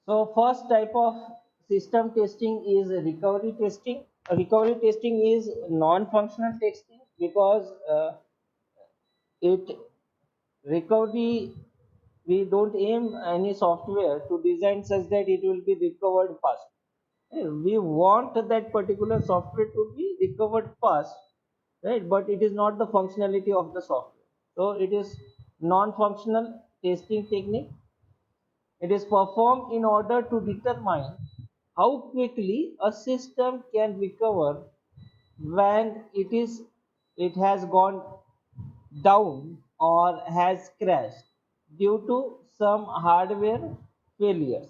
So first type of system testing is recovery testing. Recovery testing is non-functional testing because it recovery we don't aim any software to design such that it will be recovered fast. We want that particular software to be recovered fast, right? But it is not the functionality of the software. So it is non-functional testing technique. It is performed in order to determine how quickly a system can recover when it has gone down or has crashed due to some hardware failures.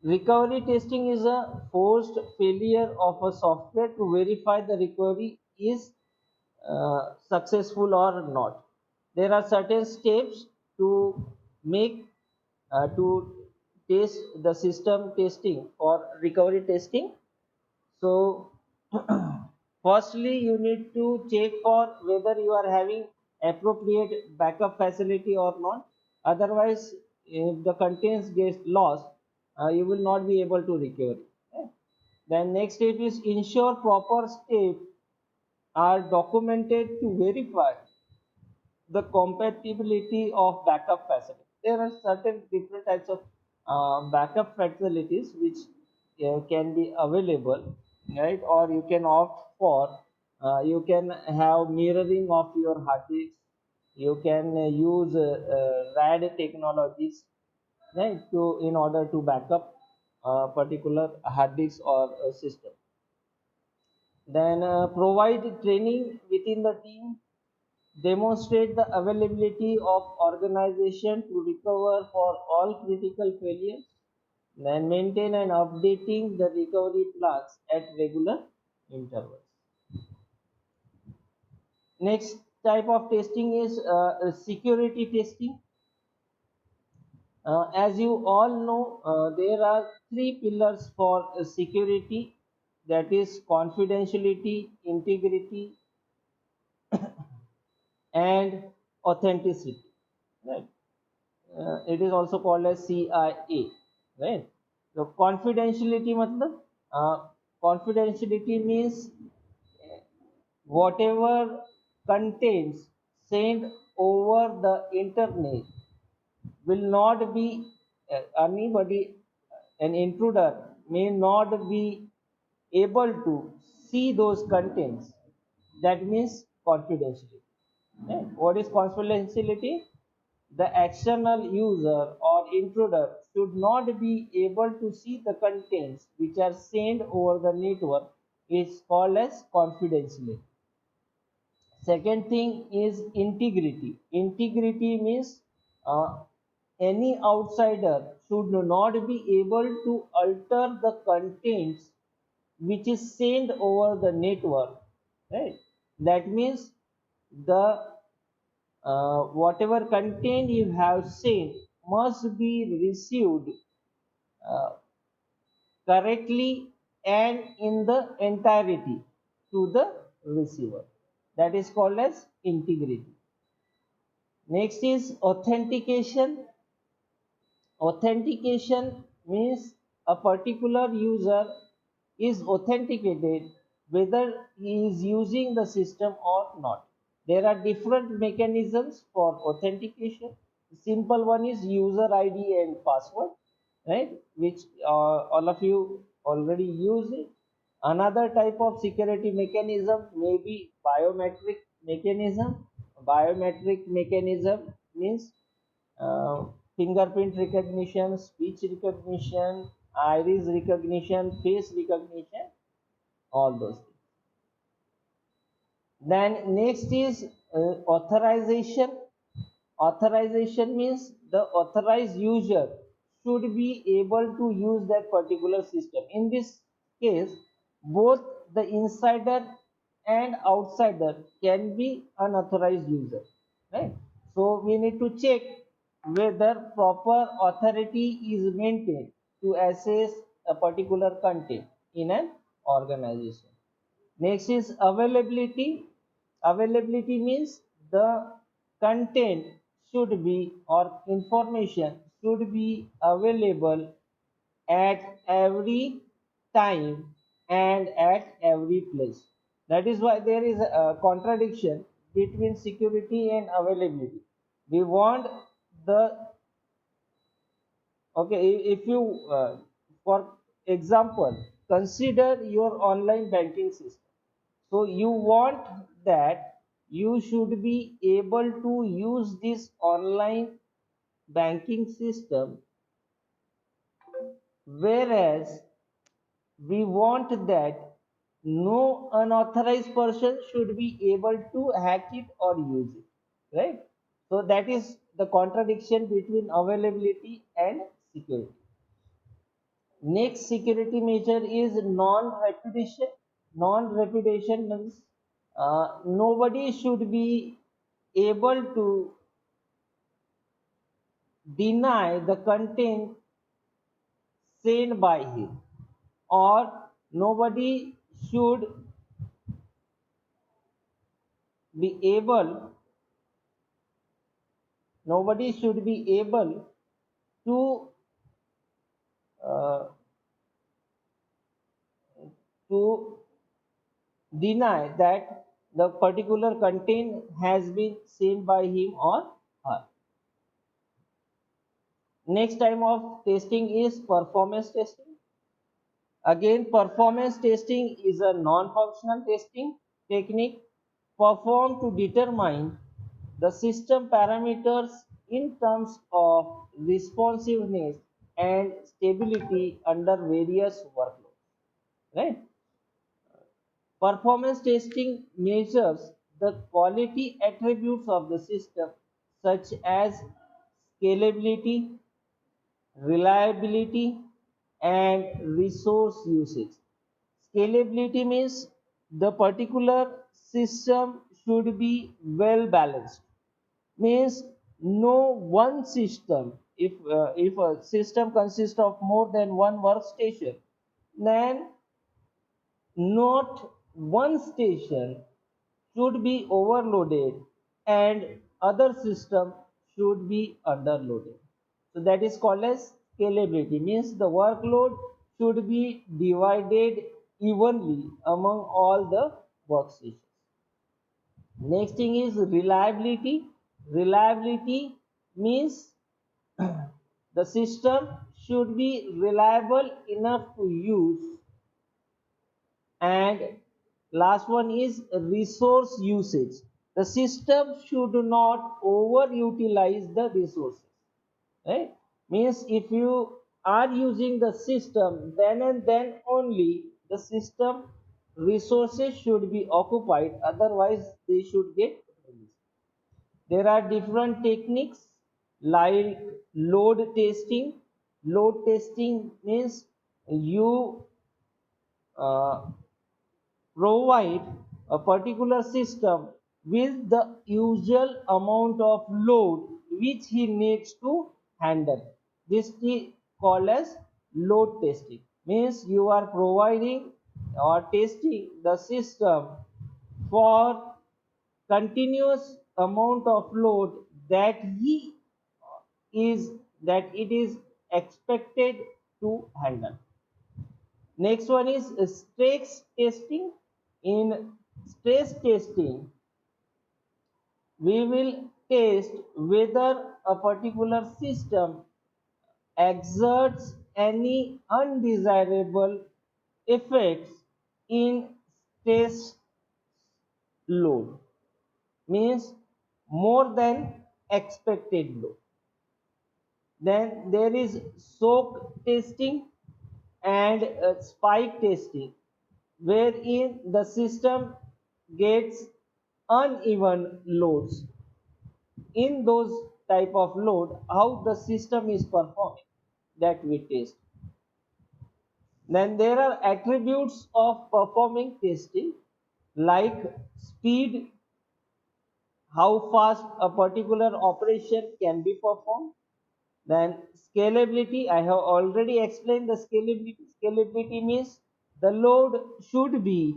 Recovery testing is a forced failure of a software to verify the recovery is successful or not. There are certain steps to make to test the system testing or recovery testing. So, firstly, you need to check for whether you are having appropriate backup facility or not. Otherwise, if the contents get lost, you will not be able to recover. Okay? Then next step is ensure proper steps are documented to verify the compatibility of backup facilities. There are certain different types of backup facilities which can be available, right? Or you can opt for. You can have mirroring of your hard disks. You can use RAD technologies, right? To in order to backup particular hard disk or system. Then provide training within the team, demonstrate the availability of organization to recover for all critical failures, then maintain and updating the recovery plans at regular intervals. Next type of testing is security testing. As you all know, there are three pillars for security, that is confidentiality, integrity, and authenticity. Right? It is also called as CIA, right? So confidentiality matlab, confidentiality means whatever contents sent over the internet will not be anybody, an intruder may not be able to see those contents. That means confidentiality. Right? What is confidentiality? The external user or intruder should not be able to see the contents which are sent over the network is called as confidentiality. Second thing is integrity. Integrity means any outsider should not be able to alter the contents which is sent over the network. Right? That means the whatever content you have sent must be received uh, correctly and in the entirety to the receiver. That is called as integrity. Next is authentication. Authentication means a particular user is authenticated whether he is using the system or not. There are different mechanisms for authentication. The simple one is user ID and password, right? Which all of you already use it. Another type of security mechanism may be biometric mechanism. Biometric mechanism means uh, fingerprint recognition, speech recognition, iris recognition, face recognition, all those things. Then next is authorization. Authorization means the authorized user should be able to use that particular system. In this case, both the insider and outsider can be unauthorized user. Right? So we need to check whether proper authority is maintained to access a particular content in an organization. Next is availability. Availability means the content should be or information should be available at every time and at every place. That is why there is a contradiction between security and availability. We want the okay, if you for example, consider your online banking system. So you want that you should be able to use this online banking system, whereas we want that no unauthorized person should be able to hack it or use it, right? So that is the contradiction between availability and security. Next security measure is non-repudiation. Non-repudiation means nobody should be able to deny the content sent by him, or nobody should be able nobody should be able to uh, to deny that the particular content has been sent by him or her. Next type of testing is performance testing. Again, performance testing is a non-functional testing technique performed to determine the system parameters in terms of responsiveness and stability under various workloads. Right? Performance testing measures the quality attributes of the system such as scalability, reliability, and resource usage. Scalability means the particular system should be well balanced. Means no one system, if a system consists of more than one workstation, then not one station should be overloaded and other system should be underloaded. So that is called as scalability. Means the workload should be divided evenly among all the workstations. Next thing is reliability. Reliability means the system should be reliable enough to use, and last one is resource usage. The system should not overutilize the resources, right? Means if you are using the system, then and then only the system resources should be occupied, otherwise they should get released. There are different techniques like load testing. Load testing means you uh, provide a particular system with the usual amount of load which he needs to handle. This is called as load testing. Means you are providing or testing the system for continuous amount of load that he is that it is expected to handle. Next one is stress testing. In stress testing, we will test whether a particular system exerts any undesirable effects in stress load. Means more than expected load. Then there is soak testing and spike testing, wherein the system gets uneven loads. In those type of load, how the system is performing, that we test. Then there are attributes of performing testing like speed, how fast a particular operation can be performed. Then scalability, I have already explained the scalability. Scalability means the load should be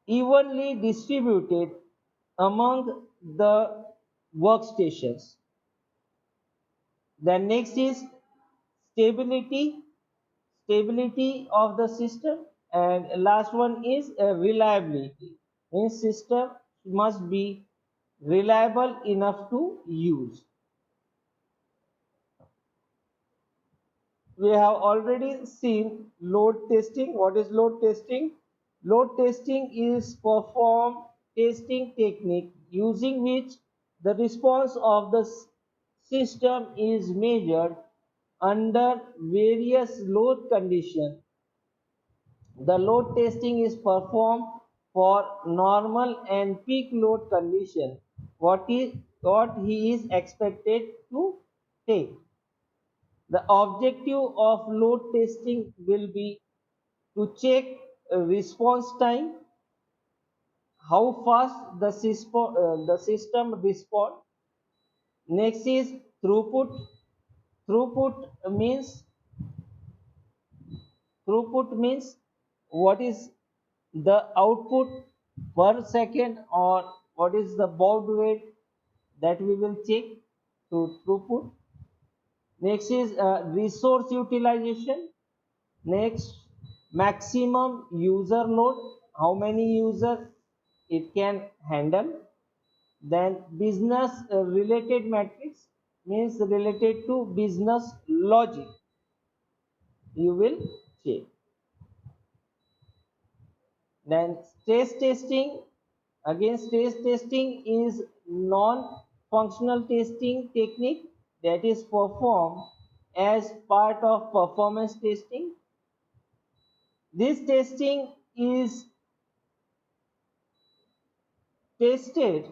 evenly distributed among the workstations. Then next is stability, stability of the system, and last one is reliability. Means system must be reliable enough to use. We have already seen load testing. What is load testing? Load testing is performed testing technique using which the response of the system is measured under various load conditions. The load testing is performed for normal and peak load condition. What he is expected to take. The objective of load testing will be to check response time, how fast the system respond. Next is throughput. Throughput means throughput means what is the output per second, or what is the baud rate that we will check to throughput. Next is resource utilization. Next, maximum user load, how many user it can handle. Then business related metrics means related to business logic you will check. Then stress testing, again stress testing is non-functional testing technique that is performed as part of performance testing. This testing is tested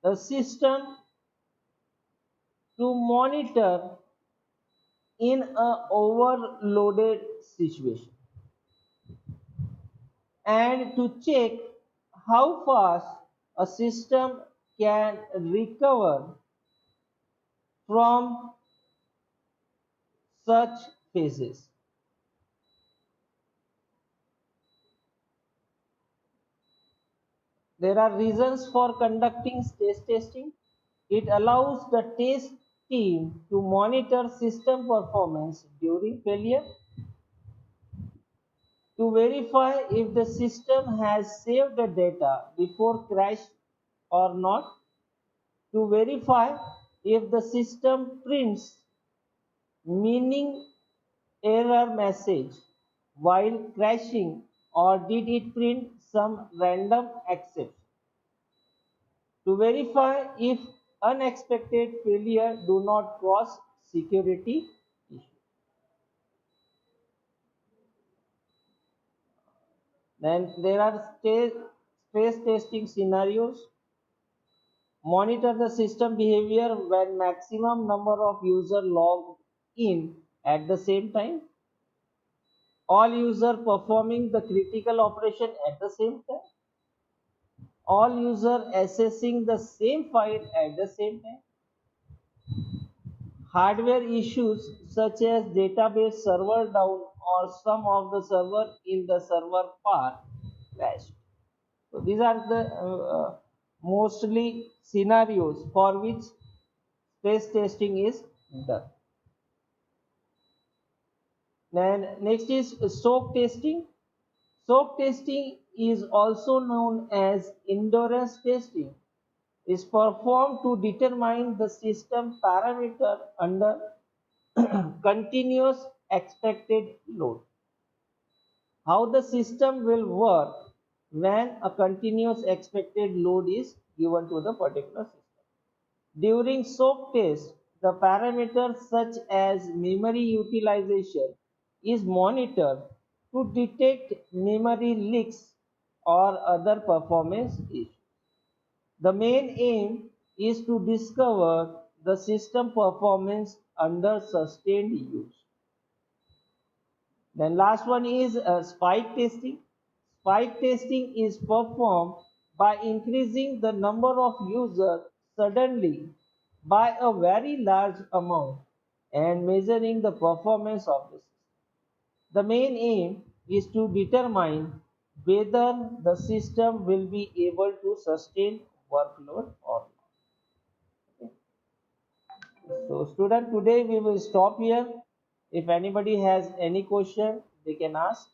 the system to monitor in a overloaded situation and to check how fast a system can recover from such phases. There are reasons for conducting stress testing. It allows the test team to monitor system performance during failure, to verify if the system has saved the data before crash or not, to verify if the system prints meaning error message while crashing, or did it print some random exception, to verify if unexpected failure do not cause security issue. Then there are stress testing scenarios. Monitor the system behavior when maximum number of users log in at the same time. All users performing the critical operation at the same time. All users accessing the same file at the same time. Hardware issues such as database server down or some of the server in the server part crashed. So these are the mostly scenarios for which stress testing is done. Then next is soak testing. Soak testing is also known as endurance testing. Is performed to determine the system parameter under continuous expected load. How the system will work when a continuous expected load is given to the particular system. During soak test, the parameters such as memory utilization is monitored to detect memory leaks or other performance issues. The main aim is to discover the system performance under sustained use. Then last one is spike testing. Spike testing is performed by increasing the number of users suddenly by a very large amount and measuring the performance of the system. The main aim is to determine whether the system will be able to sustain workload or not. So student, today we will stop here. If anybody has any question, they can ask.